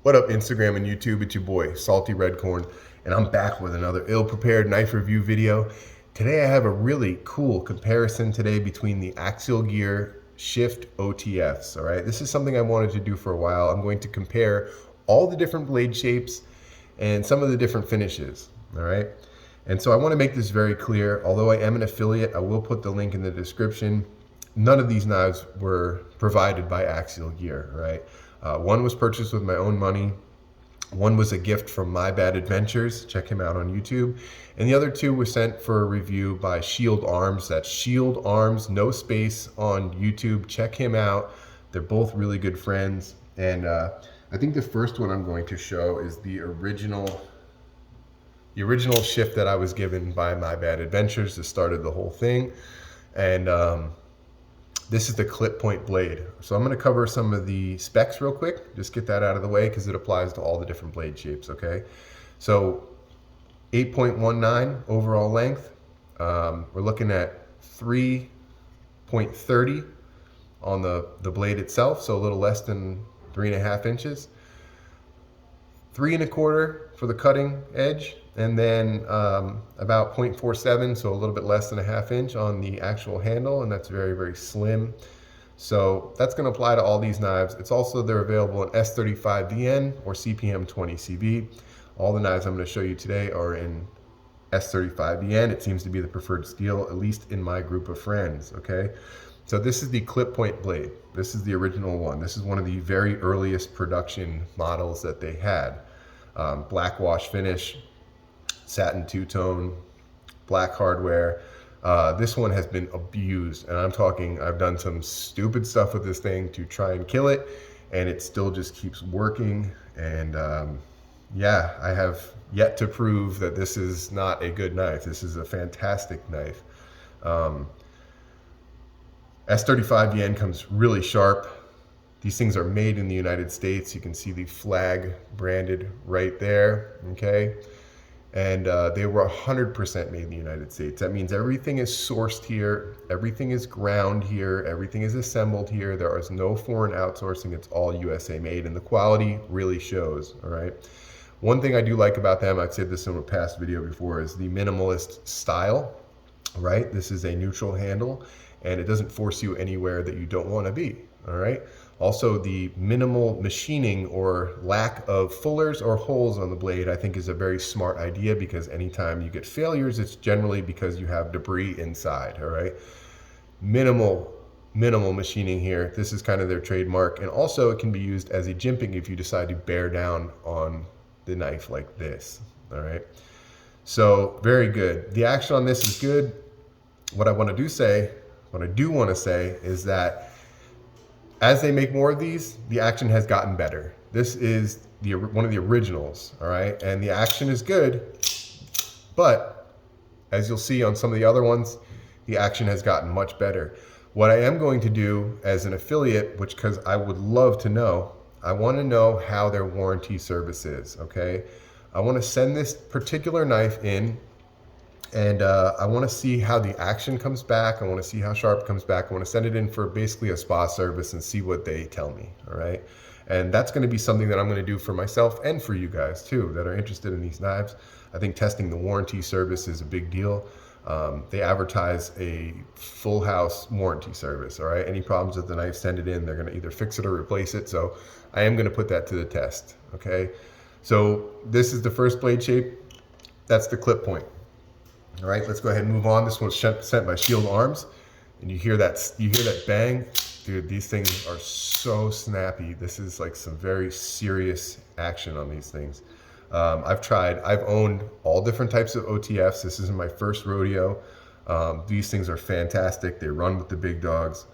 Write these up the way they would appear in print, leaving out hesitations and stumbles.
What up, Instagram and YouTube? It's your boy, Salty Redcorn, and I'm back with another ill-prepared knife review video. Today I have a really cool comparison today between the Axial gear Shift O.T.Fs, all right? This is something I wanted to do for a while. I'm going to compare all the different blade shapes and some of the different finishes, all right? And so I want to make this very clear. Although I am an affiliate, I will put the link in the description. None of these knives were provided by Axial gear, right? One was purchased with my own money. One was a gift from My Bad Adventures. Check him out on YouTube. And the other two were sent for a review by Shield Arms. That's Shield Arms, no space, on YouTube. Check him out. They're both really good friends. And I think the first one I'm going to show is the original Shift that I was given by My Bad Adventures that started the whole thing. And this is the clip point blade. So I'm going to cover some of the specs real quick, just get that out of the way because it applies to all the different blade shapes, okay? So 8.19 overall length. We're looking at 3.30 on the blade itself, so a little less than 3.5 inches. 3 1/4 for the cutting edge, and then about 0.47, so a little bit less than 1/2 inch on the actual handle, and that's very, very slim. So that's going to apply to all these knives. It's also, they're available in S35VN or CPM 20CV. All the knives I'm going to show you today are in S35VN. It seems to be the preferred steel, at least in my group of friends, okay? So this is the clip point blade. This is the original one. This is one of the very earliest production models that they had. Black wash finish, satin two-tone, black hardware. This one has been abused, and I'm talking, I've done some stupid stuff with this thing to try and kill it, and it still just keeps working. And yeah, I have yet to prove that this is not a good knife. This is a fantastic knife. S35VN comes really sharp. These things are made in the United States. You can see the flag branded right there, okay? And they were 100% made in the United States. That means everything is sourced here, everything is ground here, everything is assembled here. There is no foreign outsourcing. It's all USA made, and the quality really shows, all right? One thing I do like about them, I've said this in a past video before, is the minimalist style, right? This is a neutral handle, and it doesn't force you anywhere that you don't want to be, all right? Also, the minimal machining or lack of fullers or holes on the blade, I think, is a very smart idea, because anytime you get failures, it's generally because you have debris inside, all right? Minimal machining here. This is kind of their trademark. And also, it can be used as a jimping if you decide to bear down on the knife like this, all right? So, very good. The action on this is good. What I do want to say is that as they make more of these, the action has gotten better. This is one of the originals, all right? And the action is good, but as you'll see on some of the other ones, the action has gotten much better. What I am going to do as an affiliate, because I would love to know, I want to know how their warranty service is, okay? I want to send this particular knife in, and I want to see how the action comes back. I want to see how sharp it comes back. I want to send it in for basically a spa service and see what they tell me, all right? And that's going to be something that I'm going to do for myself and for you guys too that are interested in these knives. I think testing the warranty service is a big deal. They advertise a full house warranty service, all right? Any problems with the knife, send it in. They're going to either fix it or replace it. So I am going to put that to the test, okay? So this is the first blade shape. That's the clip point. All right, let's go ahead and move on. This one's sent by Shield Arms, and you hear that bang, dude. These things are so snappy. This is like some very serious action on these things. I've owned all different types of O.T.Fs. This isn't my first rodeo. These things are fantastic. They run with the big dogs.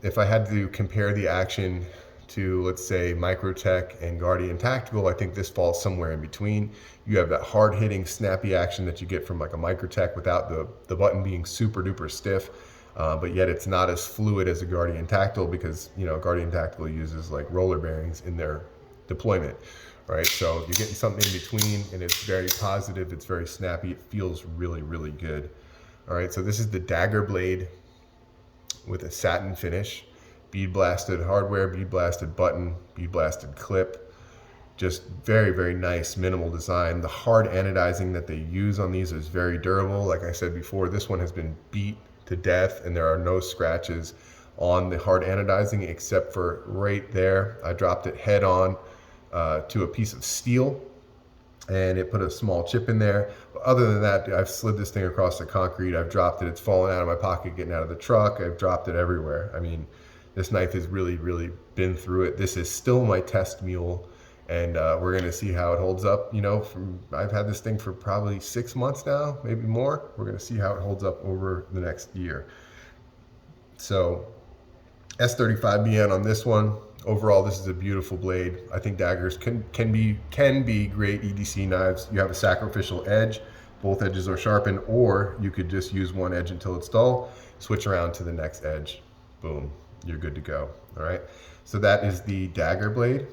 If I had to compare the action to, let's say, Microtech and Guardian Tactical, I think this falls somewhere in between. You have that hard-hitting, snappy action that you get from like a Microtech without the button being super duper stiff, but yet it's not as fluid as a Guardian Tactical, because, you know, Guardian Tactical uses like roller bearings in their deployment, right? So you're getting something in between, and it's very positive, it's very snappy, it feels really, really good. All right, so this is the Dagger blade with a satin finish. Bead blasted hardware, bead blasted button, bead blasted clip. Just very, very nice, minimal design. The hard anodizing that they use on these is very durable. Like I said before, this one has been beat to death and there are no scratches on the hard anodizing except for right there. I dropped it head on to a piece of steel and it put a small chip in there. But other than that, I've slid this thing across the concrete. I've dropped it. It's fallen out of my pocket getting out of the truck. I've dropped it everywhere. I mean, this knife has really, really been through it. This is still my test mule. And we're gonna see how it holds up. You know, I've had this thing for probably 6 months now, maybe more. We're gonna see how it holds up over the next year. So S35BN on this one. Overall, this is a beautiful blade. I think daggers can be great EDC knives. You have a sacrificial edge, both edges are sharpened, or you could just use one edge until it's dull, switch around to the next edge, boom, you're good to go. All right, so that is the Dagger blade.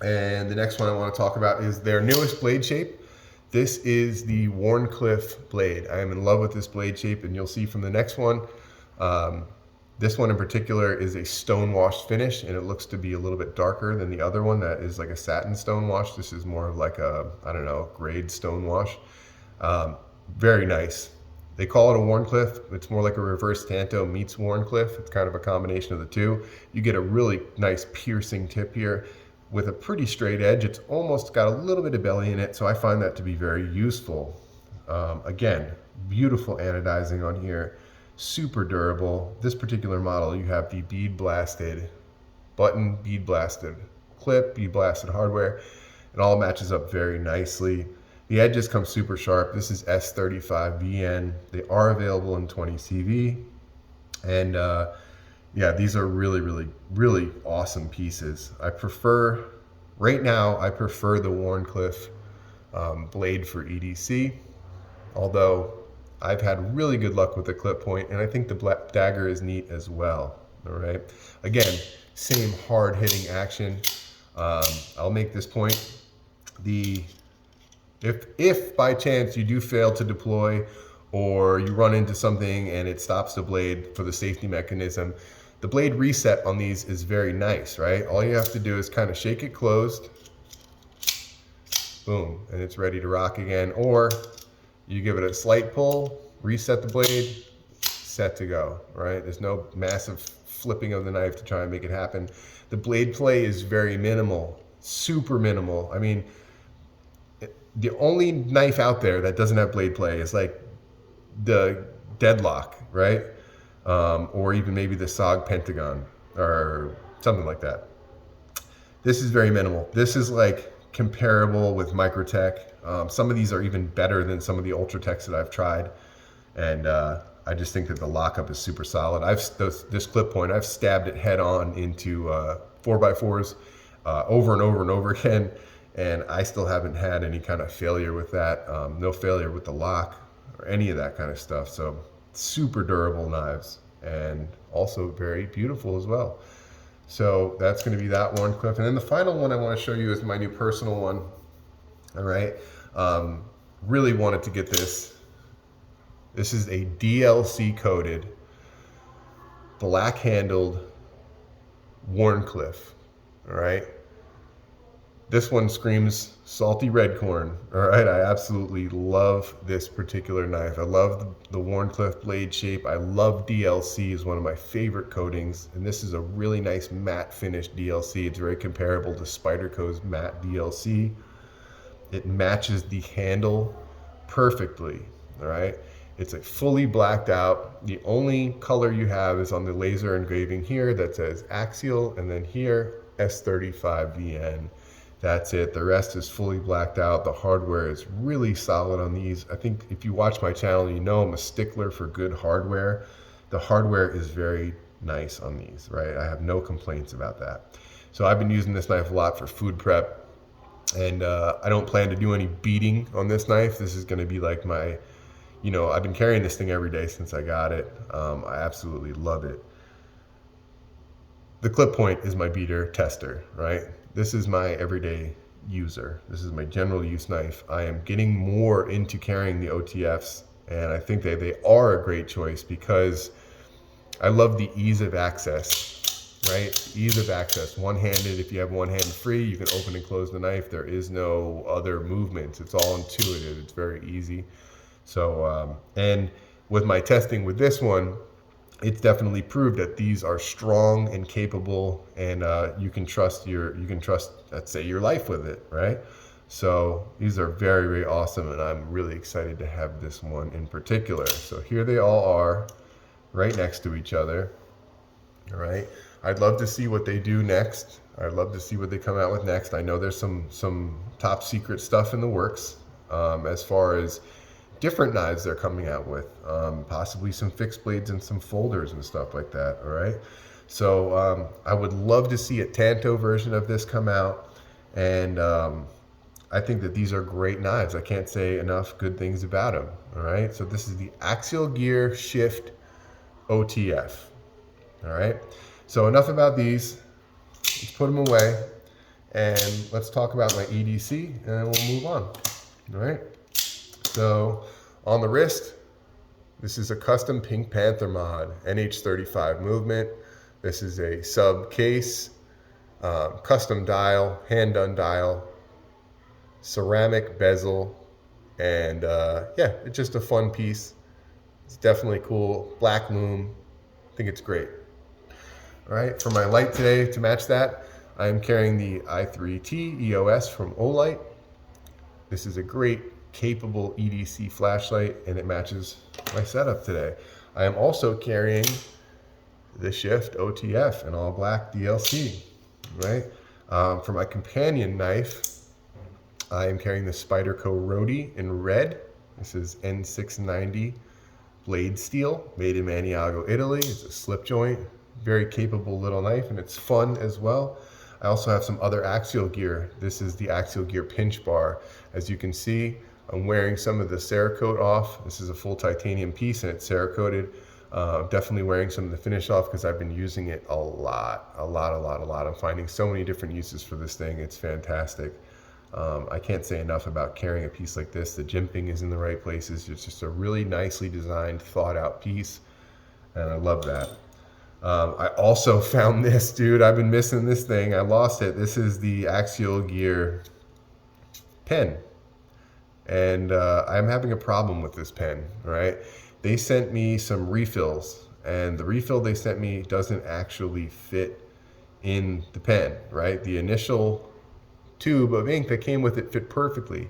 And the next one I want to talk about is their newest blade shape. This is the Warncliff blade. I am in love with this blade shape, and you'll see from the next one. This one in particular is a stone wash finish, and it looks to be a little bit darker than the other one that is like a satin stone wash. This is more of like a, I don't know, grade stone wash. Very nice. They call it a Warncliff. It's more like a reverse Tanto meets Warncliff. It's kind of a combination of the two. You get a really nice piercing tip here with a pretty straight edge. It's almost got a little bit of belly in it, so I find that to be very useful. Again, beautiful anodizing on here, super durable. This particular model, you have the bead blasted button, bead blasted clip, bead blasted hardware. It all matches up very nicely. The edges come super sharp. This is S35BN. They are available in 20CV. And yeah, these are really, really, really awesome pieces. Right now, I prefer the Warncliff blade for EDC, although I've had really good luck with the clip point, and I think the Dagger is neat as well. All right, again, same hard hitting action. I'll make this point. If by chance you do fail to deploy or you run into something and it stops the blade for the safety mechanism, the blade reset on these is very nice, right? All you have to do is kind of shake it closed, boom, and it's ready to rock again. Or you give it a slight pull, reset the blade, set to go, right? There's no massive flipping of the knife to try and make it happen. The blade play is very minimal, super minimal. I mean, the only knife out there that doesn't have blade play is like the Deadlock, right? Or even maybe the SOG Pentagon or something like that. This is very minimal. This is like comparable with Microtech. Some of these are even better than some of the Ultratechs that I've tried. And I just think that the lockup is super solid. This clip point, I've stabbed it head on into 4x4s over and over and over again. And I still haven't had any kind of failure with that. No failure with the lock or any of that kind of stuff. So super durable knives and also very beautiful as well. So that's going to be that Warncliff. And then the final one I want to show you is my new personal one. All right. Really wanted to get this. This is a DLC coated, black handled Warncliff. All right. This one screams salty red corn. All right, I absolutely love this particular knife. I love the Warncliff blade shape. I love DLC, is one of my favorite coatings. And this is a really nice matte finish DLC. It's very comparable to Spyderco's matte DLC. It matches the handle perfectly, all right? It's a fully blacked out. The only color you have is on the laser engraving here that says Axial, and then here, S35VN. That's it. The rest is fully blacked out. The hardware is really solid on these. I think if you watch my channel, you know I'm a stickler for good hardware. The hardware is very nice on these, right? I have no complaints about that. So I've been using this knife a lot for food prep, and I don't plan to do any beating on this knife. This is going to be like my, you know, I've been carrying this thing every day since I got it. I absolutely love it. The clip point is my beater tester, right? This is my everyday user. This is my general use knife. I am getting more into carrying the O.T.Fs, and I think they are a great choice because I love the ease of access. right? Ease of access, one-handed. If you have one hand free, you can open and close the knife. There is no other movements. It's all intuitive. It's very easy. So, and with my testing with this one, it's definitely proved that these are strong and capable, and you can trust let's say, your life with it, right? So these are very, very awesome, and I'm really excited to have this one in particular. So here they all are, right next to each other. All right. I'd love to see what they do next. I'd love to see what they come out with next. I know there's some top secret stuff in the works, as far as different knives they're coming out with, possibly some fixed blades and some folders and stuff like that. All right. So I would love to see a Tanto version of this come out, and I think that these are great knives. I can't say enough good things about them. All right. So this is the Axial Gear Shift O.T.F. All right. So enough about these. Let's put them away, and let's talk about my EDC, and then we'll move on. All right. So on the wrist, this is a custom Pink Panther mod, NH35 movement. This is a sub case, custom dial, hand done dial, ceramic bezel, and yeah, it's just a fun piece. It's definitely cool. Black loom. I think it's great. All right, for my light today, to match that, I am carrying the i3T EOS from Olight. This is a great, capable EDC flashlight, and it matches my setup today. I am also carrying the Shift O.T.F, an all black DLC, right? For my companion knife, I am carrying the Spyderco Rhodey in red. This is N690 blade steel, made in Maniago, Italy. It's a slip joint, very capable little knife, and it's fun as well. I also have some other Axial gear. This is the Axial Gear pinch bar. As you can see, I'm wearing some of the Cerakote off. This is a full titanium piece, and it's Cerakoted. Definitely wearing some of the finish off because I've been using it a lot. I'm finding so many different uses for this thing. It's fantastic. I can't say enough about carrying a piece like this. The jimping is in the right places. It's just a really nicely designed, thought out piece, and I love that. I also found this, dude. I've been missing this thing. I lost it. This is the Axial Gear pen, and I'm having a problem with this pen, right? They sent me some refills, and the refill they sent me doesn't actually fit in the pen, right? The initial tube of ink that came with it fit perfectly,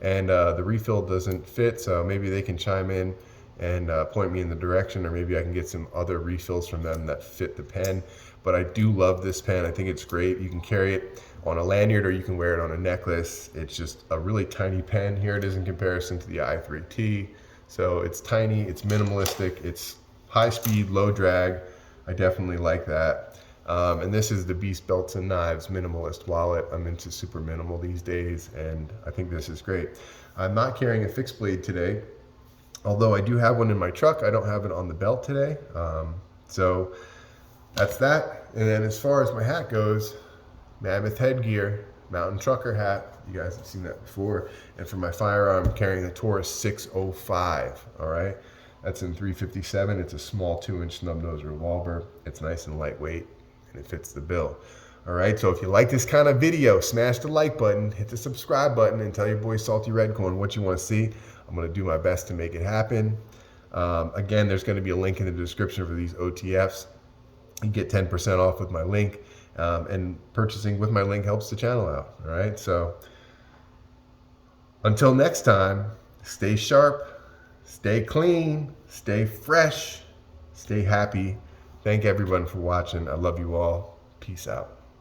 and the refill doesn't fit, so maybe they can chime in and point me in the direction, or maybe I can get some other refills from them that fit the pen. But I do love this pen. I think it's great. You can carry it on a lanyard, or you can wear it on a necklace. It's just a really tiny pen. Here it is in comparison to the i3T. So it's tiny, it's minimalistic, it's high speed, low drag. I definitely like that. And this is the Beast Belts and Knives minimalist wallet. I'm into super minimal these days, and I think this is great. I'm not carrying a fixed blade today, although I do have one in my truck. I don't have it on the belt today. So that's that. And then as far as my hat goes, Mammoth headgear, mountain trucker hat. You guys have seen that before. And for my firearm, I'm carrying a Taurus 605, all right? That's in 357. It's a small 2-inch snub nose revolver. It's nice and lightweight, and it fits the bill. All right, so if you like this kind of video, smash the like button, hit the subscribe button, and tell your boy Salty Redcorn what you want to see. I'm going to do my best to make it happen. Again, there's going to be a link in the description for these OTFs. You get 10% off with my link, and purchasing with my link helps the channel out. All right, so until next time, stay sharp, stay clean, stay fresh, stay happy. Thank everyone for watching. I love you all. Peace out.